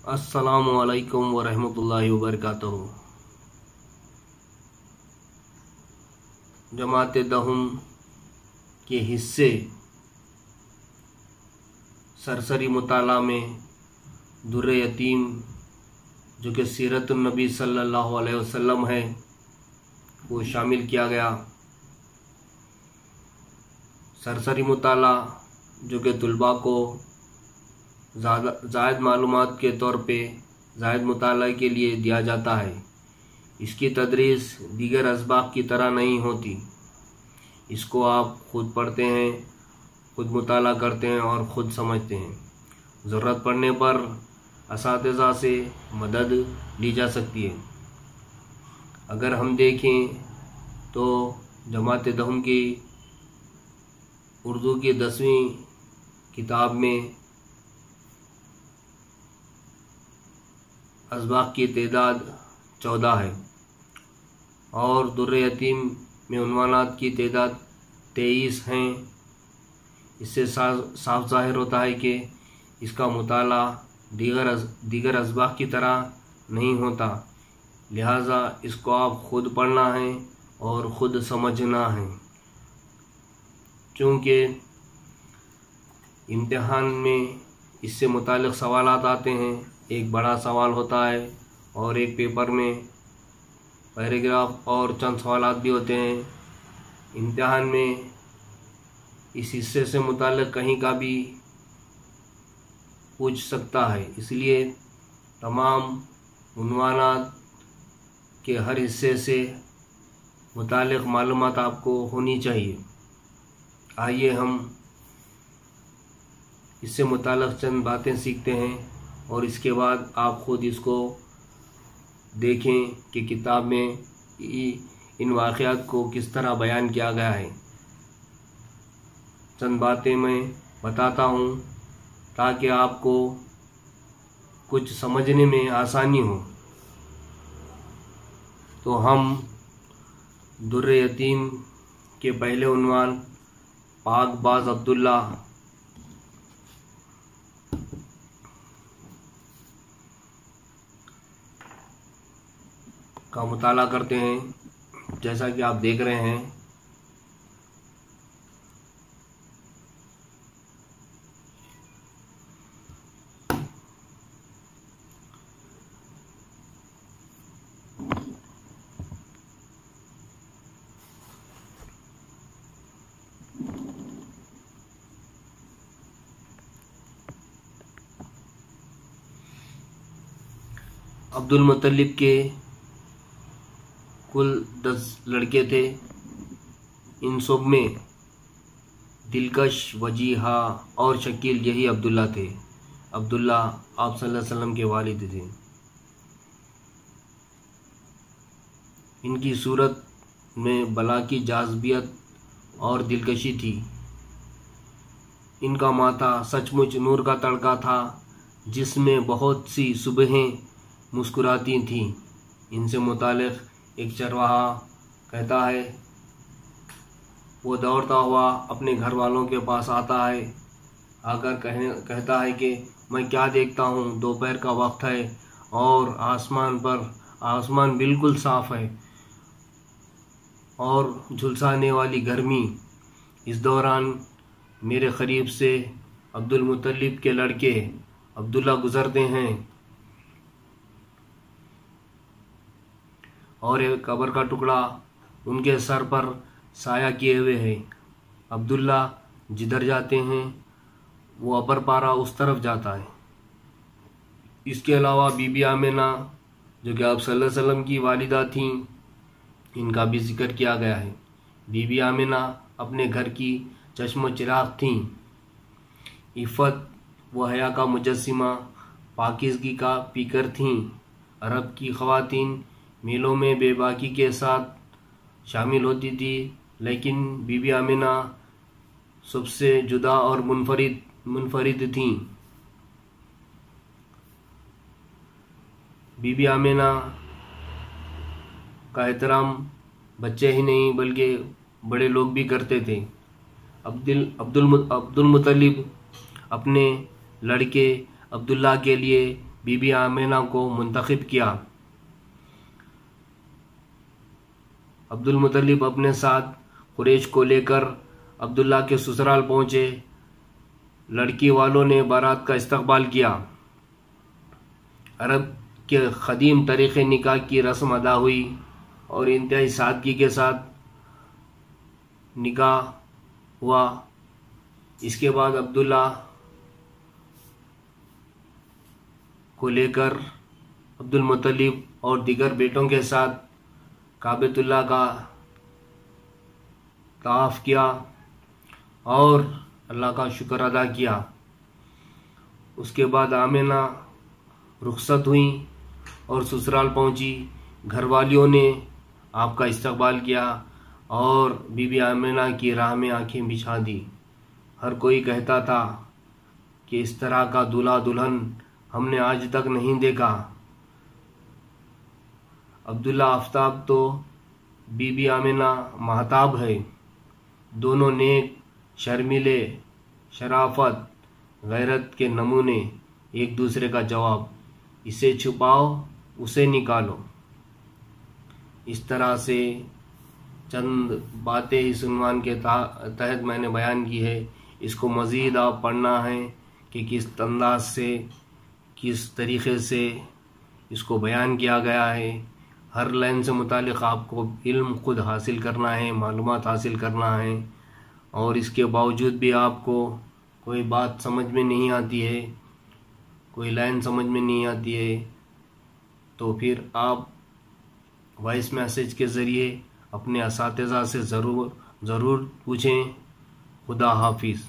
अस्सलामु अलैकुम वरहमतुल्लाहि वबरकातुहू। जमात दहुम के हिस्से सरसरी मुताला में दुर्र यतीम जो कि सीरतुन नबी सल्लल्लाहु अलैहि वसल्लम है वो शामिल किया गया। सरसरी मुताला जो कि तुलबा को ज़ायद मालूमात के तौर पे ज़ायद मुताला के लिए दिया जाता है। इसकी तदरीस दीगर असबाब की तरह नहीं होती। इसको आप ख़ुद पढ़ते हैं, ख़ुद मुताला करते हैं और ख़ुद समझते हैं। ज़रूरत पड़ने पर असातिज़ा से मदद ली जा सकती है। अगर हम देखें तो जमात दहुम की उर्दू की 10वीं किताब में असबाब की तादाद 14 है और दुर्र यतीम में उन्वानात की तादाद 23 हैं। इससे साफ ज़ाहिर होता है कि इसका मुताला दीगर असबाब की तरह नहीं होता। लिहाजा इसको आप ख़ुद पढ़ना है और ख़ुद समझना है। चूँकि इम्तिहान में इससे मुतालिक सवालात आते हैं, एक बड़ा सवाल होता है और एक पेपर में पैराग्राफ और चंद सवालात भी होते हैं। इम्तिहान में इस हिस्से से मुतालिक कहीं का भी पूछ सकता है, इसलिए तमाम उन्वानात के हर हिस्से से मुतालिक मालूमात आपको होनी चाहिए। आइए हम इससे मुतालिक चंद बातें सीखते हैं और इसके बाद आप ख़ुद इसको देखें कि किताब में इन वाक़यात को किस तरह बयान किया गया है। चंद बातें मैं बताता हूँ ताकि आपको कुछ समझने में आसानी हो। तो हम दुर्र यतीम के पहले उन्वान पाकबाज अब्दुल्ला का मुताला करते हैं। जैसा कि आप देख रहे हैं अब्दुल मुत्तलिब के कुल 10 लड़के थे। इन सब में दिलकश, वजीहा और शकील यही अब्दुल्ला थे। अब्दुल्ला आप सल्लल्लाहु अलैहि वसल्लम के वालिद थे। इनकी सूरत में बला की जाज़बियत और दिलकशी थी। इनका माथा सचमुच नूर का तड़का था जिसमें बहुत सी सुबहें मुस्कुराती थीं। इनसे मुतालिक एक चरवाहा कहता है, वो दौड़ता हुआ अपने घर वालों के पास आता है, आकर कहता है कि मैं क्या देखता हूँ, दोपहर का वक्त है और आसमान बिल्कुल साफ़ है और झुलसाने वाली गर्मी। इस दौरान मेरे करीब से अब्दुल मुत्तलिब के लड़के अब्दुल्ला गुज़रते हैं और एक कब्र का टुकड़ा उनके सर पर साया किए हुए है। अब्दुल्ला जिधर जाते हैं वो अबर पारा उस तरफ जाता है। इसके अलावा बीबी आमिना जो कि आप सल्लल्लाहु अलैहि वसल्लम की वालिदा थीं, इनका भी जिक्र किया गया है। बीबी आमिना अपने घर की चश्म चिराग थीं। इफ़्फ़त व हया का मुजस्सिमा, पाकीज़गी का पीकर थीं। अरब की ख़वातीन मेलों में बेबाकी के साथ शामिल होती थी, लेकिन बीबी आमिना सबसे जुदा और मुनफरिद थीं। बीबी आमिना का एहतराम बच्चे ही नहीं बल्कि बड़े लोग भी करते थे। अब्दुल मुत्तलिब अपने लड़के अब्दुल्ला के लिए बीबी आमिना को मुंतखब किया। अब्दुल मुत्तलिब अपने साथ कुरैश को लेकर अब्दुल्ला के ससुराल पहुंचे। लड़की वालों ने बारात का इस्तकबाल किया। अरब के क़दीम तरीक़े निकाह की रस्म अदा हुई और इंतहाई सादगी के साथ निकाह हुआ। इसके बाद अब्दुल्ला को लेकर अब्दुल मुत्तलिब और दीगर बेटों के साथ काबतुल्लाह का तवाफ़ किया और अल्लाह का शुक्र अदा किया। उसके बाद आमिना रुखसत हुई और ससुराल पहुंची। घरवालियों ने आपका इस्तकबाल किया और बीबी आमिना की राह में आंखें बिछा दी। हर कोई कहता था कि इस तरह का दूल्हा दुल्हन हमने आज तक नहीं देखा। अब्दुल्ला आफ्ताब तो बीबी आमिना महताब है। दोनों नेक, शर्मीले, शराफत, गैरत के नमूने, एक दूसरे का जवाब। इसे छुपाओ, उसे निकालो। इस तरह से चंद बातें इस उन्वान के तहत मैंने बयान की है। इसको मज़ीद आप पढ़ना है कि किस अंदाज से, किस तरीक़े से इसको बयान किया गया है। हर लाइन से मुतालिक आपको इल्म खुद हासिल करना है, मालूमात हासिल करना है। और इसके बावजूद भी आपको कोई बात समझ में नहीं आती है, कोई लाइन समझ में नहीं आती है, तो फिर आप वॉइस मैसेज के ज़रिए अपने असातिज़ा से ज़रूर पूछें। खुदा हाफिज़।